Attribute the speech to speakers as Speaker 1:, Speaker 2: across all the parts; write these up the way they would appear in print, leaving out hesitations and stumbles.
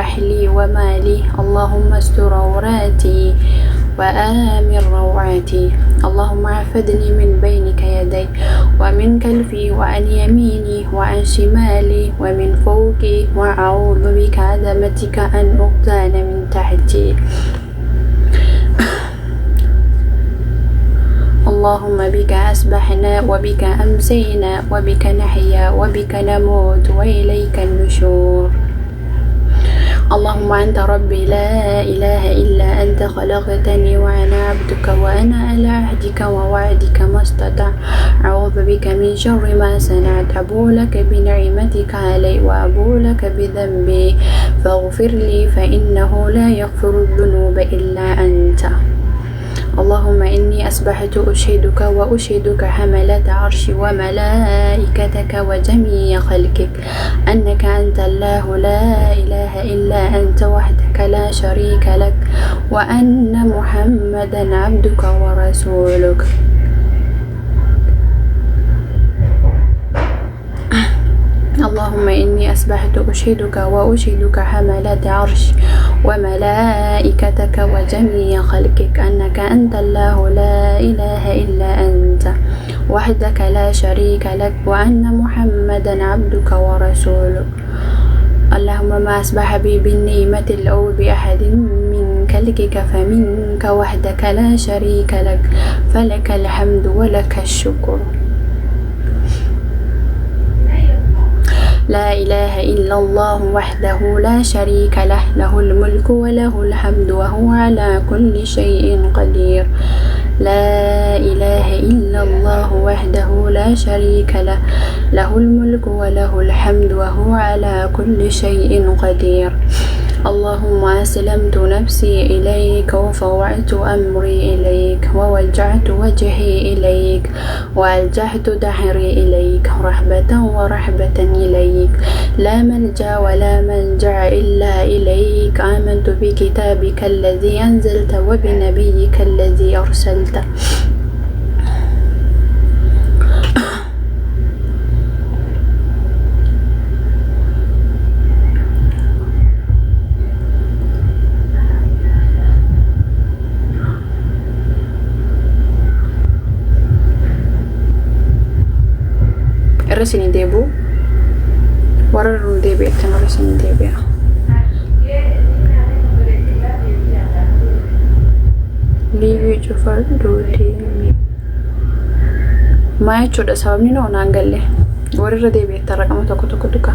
Speaker 1: أهلي ومالي اللهم استر عوراتي وآمن روعاتي اللهم احفظني من بينك يدي ومن خلفي وعن يميني وعن شمالي ومن فوقي وأعوذ بك عظمتك أن أغتال من تحتي اللهم بك أصبحنا وبك أمسينا وبك نحيا وبك نموت وإليك النشور اللهم أنت ربي لا إله إلا أنت خلقتني وأنا عبدك وأنا على عهدك ووعدك ما استطعت أعوذ بك من شر ما صنعت أبوء لك بنعمتك علي وأبوء لك بذنبي فاغفر لي فإنه لا يغفر الذنوب إلا أنت اللهم إني أصبحت أشهدك وأشهدك حملة عرش وملائكتك وجميع خلقك أنك أنت الله لا إله إلا أنت وحدك لا شريك لك وأن محمدا عبدك ورسولك اللهم إني أصبحت أشهدك وأشهدك حملة عرش وملائكتك وجميع خلقك أنك أنت الله لا إله إلا أنت وحدك لا شريك لك وأن محمدا عبدك ورسولك اللهم ما أصبح بي بالنعمة أو بأحد من خلقك فمنك وحدك لا شريك لك فلك الحمد ولك الشكر لا إله إلا الله وحده لا شريك له له الملك وله الحمد وهو على كل شيء قدير لا إله إلا الله وحده لا شريك له له الملك وله الحمد وهو على كل شيء قدير اللهم أسلمت نفسي إليك وفوعت أمري إليك ووجعت وجهي إليك وألجأت دهري إليك رحبة ورحبة إليك لا ملجأ ولا ملجأ إلا إليك آمنت بكتابك الذي أنزلت وبنبيك الذي أرسلت Resini debu wararun debe tan resini debe livi jufar dodi ma choda sababni no nangalle warara debe taraqama tokko tokko duka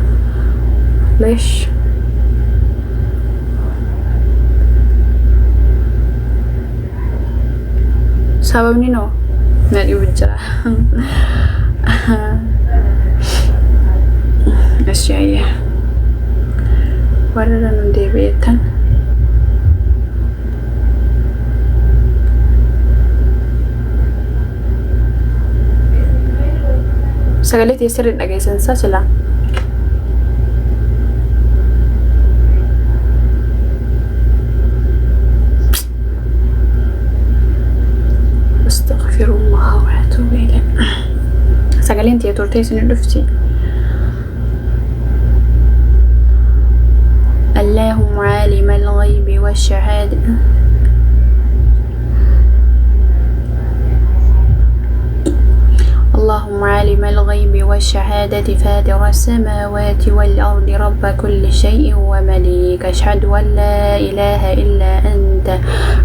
Speaker 1: lesh sababni no nadi bujra أشياء ورنا ندي بيتن سجلت يسر الأجهزة ساسلا أستغفر الله وأتوب إليه سجلين تيتورتي سندفتي اللهم عالم الغيب والشهادة اللهم عالم الغيب والشهادة فاطر السماوات والأرض رب كل شيء ومليك أشهد أن لا إله إلا أنت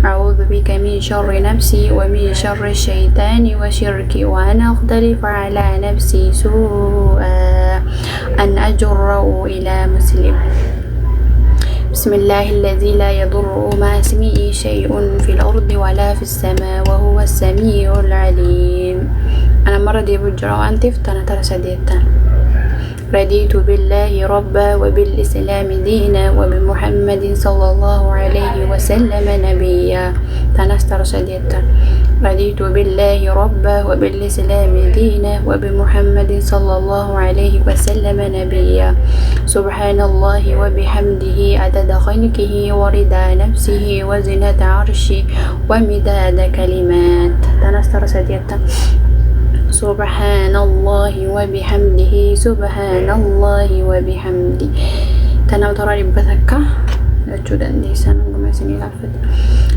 Speaker 1: أعوذ بك من شر نفسي ومن شر الشيطان وشركي وأن أختلف على نفسي سوءا أن أجره إلى مسلم بسم الله الذي لا يضر مع اسمه شيء في الأرض ولا في السماء وهو السميع العليم أنا مرة دي بجرى وأنت فتنا ترسى ديتا رضيت بالله ربا وبالإسلام دينا وبمحمد صلى الله عليه وسلم نبيا تنستر سديتا رضيت بالله ربا وبالإسلام دينا وبمحمد صلى الله عليه وسلم نبيا سبحان الله وبحمده عدد خلقه ورضا نفسه وزنة عرشه ومداد كلمات تنستر سديتا سبحان الله وبحمده سبحان الله وبحمده تنو ترى ربتك لجودن ديسان ومسني لافت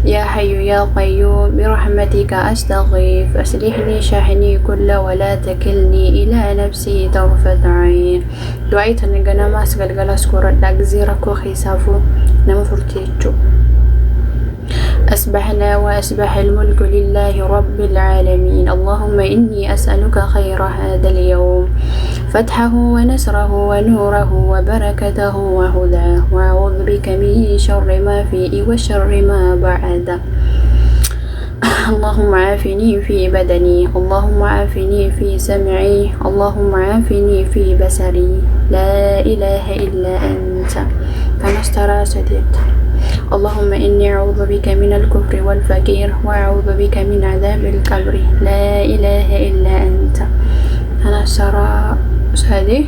Speaker 1: يا حي يا قيوم برحمتك أستغيث أصلحني شحني كل ولا تكلني إلى نفسي طرفة عين دعيت نجنا ما سقل أسكر دعزيرك خيسافو نمفرتيجو أسبحنا وأسبح الملك لله رب العالمين اللهم إني أسألك خير هذا اليوم فتحه ونسره ونوره وبركته وهداه وأعوذ بك من شر ما فيه وشر ما بعده اللهم عافني في بدني اللهم عافني في سمعي اللهم عافني في بصري لا إله إلا أنت فنسترى سديد اللهم إني أعوذ بك من الكفر والفقير وأعوذ بك من عذاب القبر لا إله إلا أنت أنا سرى سهدي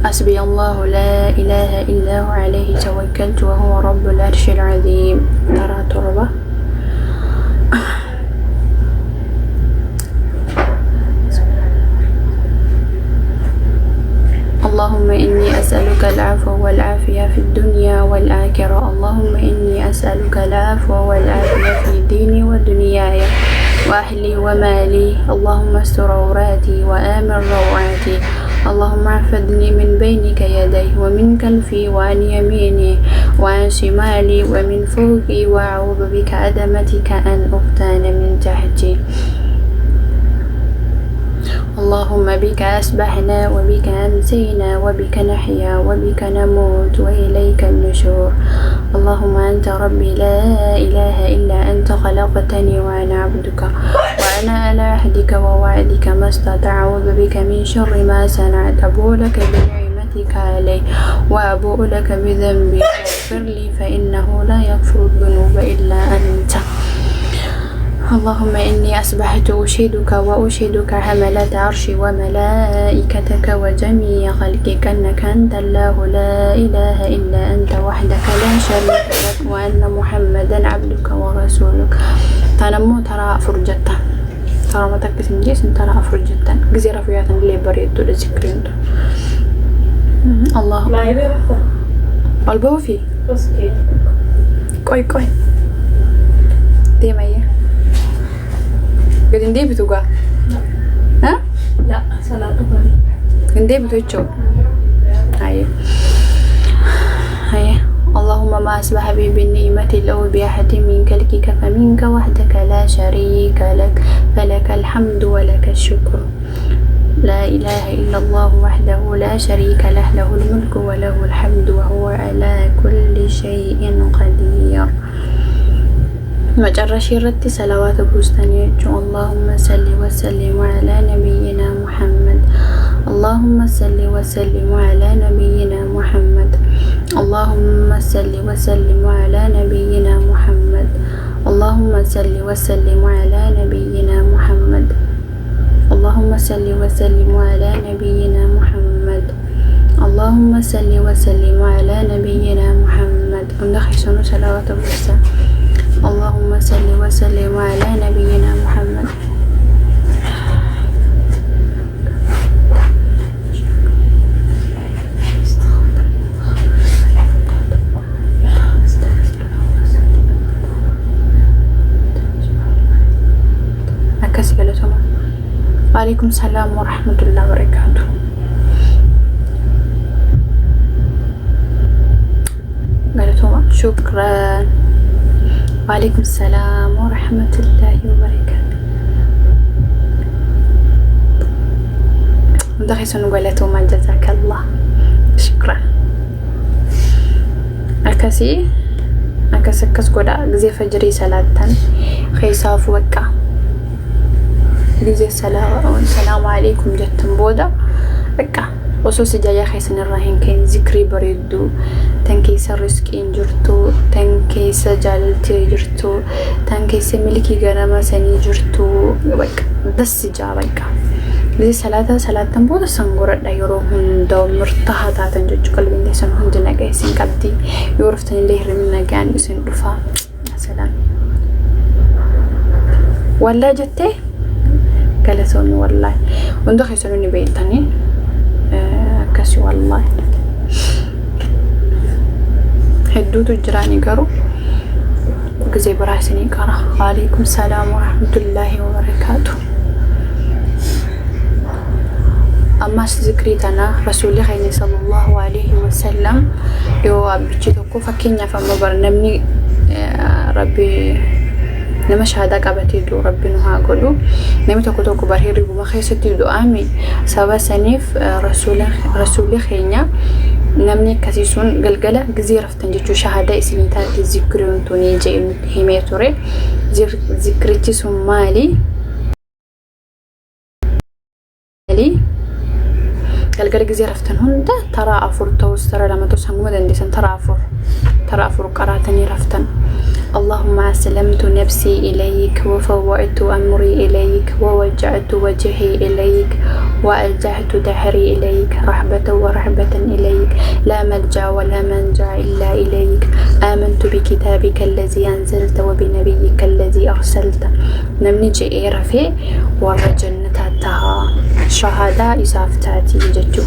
Speaker 1: حسبي الله لا إله إلا هو عليه توكلت وهو رب العرش العظيم ترى تربة اللهم إني أسألك العفو والعافية في الدنيا والآخرة اللهم إني أسألك العفو والعافية في ديني ودنياي وأهلي ومالي اللهم استر عوراتي وآمن روعاتي اللهم احفظني من بينك يدي ومن خلفي وعن يميني وعن شمالي ومن فوقي وأعوذ بك عظمتك أن أغتال من تحتي اللهم بك أسبحنا وبك أمسينا وبك نحيا وبك نموت وإليك النشور اللهم أنت ربي لا إله إلا أنت خلقتني وأنا عبدك وأنا على عهدك ووعدك ما استطعت أعوذ بك من شر ما صنعت أبوء لك بنعمتك علي وأبوء لك بذنبي فاغفر لي فإنه لا يغفر الذنوب إلا أنت اللهم إني أصبحت أشهدك وأشهدك حملة عرشي وملائكتك وجميع خلقك أنك أنت الله لا إله إلا أنت وحدك لا شريك لك وأن محمدا عبدك ورسولك تنمو ترى فرجتا ترى ما تكس من جيس ترى فرجتا جزيرة فيها اللي بريد لذكرين الله
Speaker 2: ما يبي رحمة
Speaker 1: قلبه فيه كوي دي ما هي قد ندي بتوقع ها
Speaker 2: لا صلاة بني
Speaker 1: ندي بتوجو هاي اللهم ما أصبح بي بالنعمة لو بأحد من خلقك فمنك وحدك لا شريك لك فلك الحمد ولك الشكر لا إله إلا الله وحده لا شريك له له الملك وله الحمد وهو على كل شيء قدير مجرشي رتي صلوات بوستاني اللهم صل وسلم على نبينا محمد اللهم صل وسلم على نبينا محمد اللهم صل وسلم على نبينا محمد اللهم صل وسلم على نبينا محمد اللهم صل وسلم على نبينا محمد اللهم صل وسلم على نبينا محمد ونخي سنو صلوات بوستاني اللهم صل وسلم على نبينا محمد أكسي قالتهم وعليكم السلام ورحمة الله وبركاته قالتهم شكرا وعليكم السلام ورحمة الله وبركاته مدخي سنقولته ما جزاك الله شكرا أكسكس قدا غزي فجري سلاتن خيساف وقع غزي السلام عليكم جتن بودا وقع وصوص جايا خيسن الرهين كين ذكري بريدو تنكيس رزقين جرتو تنكيس جالتي جرتو تنكيس ملكي غرما سني جرتو بك دس جابك لذي صلاة بودا سنغور دايرو هندو مرتاحة تنجج قلبي دي سن هند نغايسين قبدي يورفتن ليه رمنا غان يسن دفا سلام ولا جتي قالتوني والله وندو خيسوني بيتاني كسي والله هدوت الجراني قرو قزي براسني قرا. وعليكم السلام ورحمة الله وبركاته. أما ذكريتنا رسول الله صلى الله عليه وسلم يو أبجدكو فكينيا فما برنامني ربي نما شهادة قبتي دو ربي نها قلو نمي تكو برهيري بما خيستي دو آمي سوا سنيف رسول خينيا نمني كسيسون قلقلة قزي رفتن جيتو شهادة اسميتا ذكرون توني جاي هميتوري ذكرتي سمالي قلقلة قزي رفتن هندا ترى أفر توس ترى لما توسهم مدن ديسن ترى أفر قراتني رفتن. اللهم سلمت نفسي إليك وفوعت أمري إليك ووجعت وجهي إليك وألجأت دهري إليك رحبة ورحبة إليك لا ملجأ ولا منجا إلا إليك. آمنت بكتابك الذي أنزلت وبنبيك الذي أرسلت. نمني جئي رفي ورجنتها شهادة إسافتاتي ججو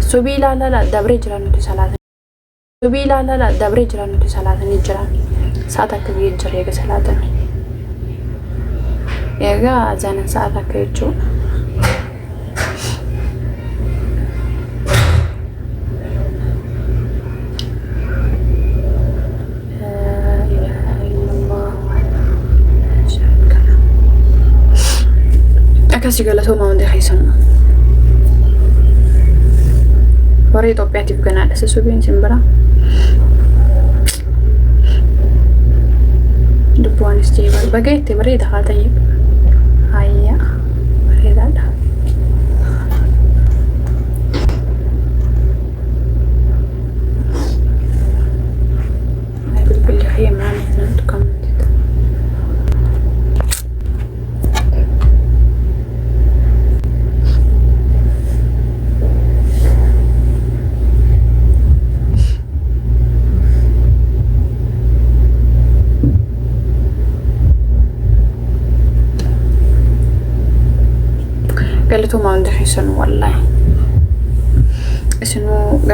Speaker 1: سبي لا دبري جرانو صلاة سبي لا دبري جرانو صلاة نجران ساعتك كبير جريك صلاة يا أذان ساعتك يجو أكاسي قالت هما وندي خيسنا وري طبيعتي بقنا على أساس وبين سنبرا دبوان استيبال بقيتي بريدة خاتيب هيا بريدة لها هاي بالبلي خيم معنا نتكم قالت ما عندي حسن والله اسمه قال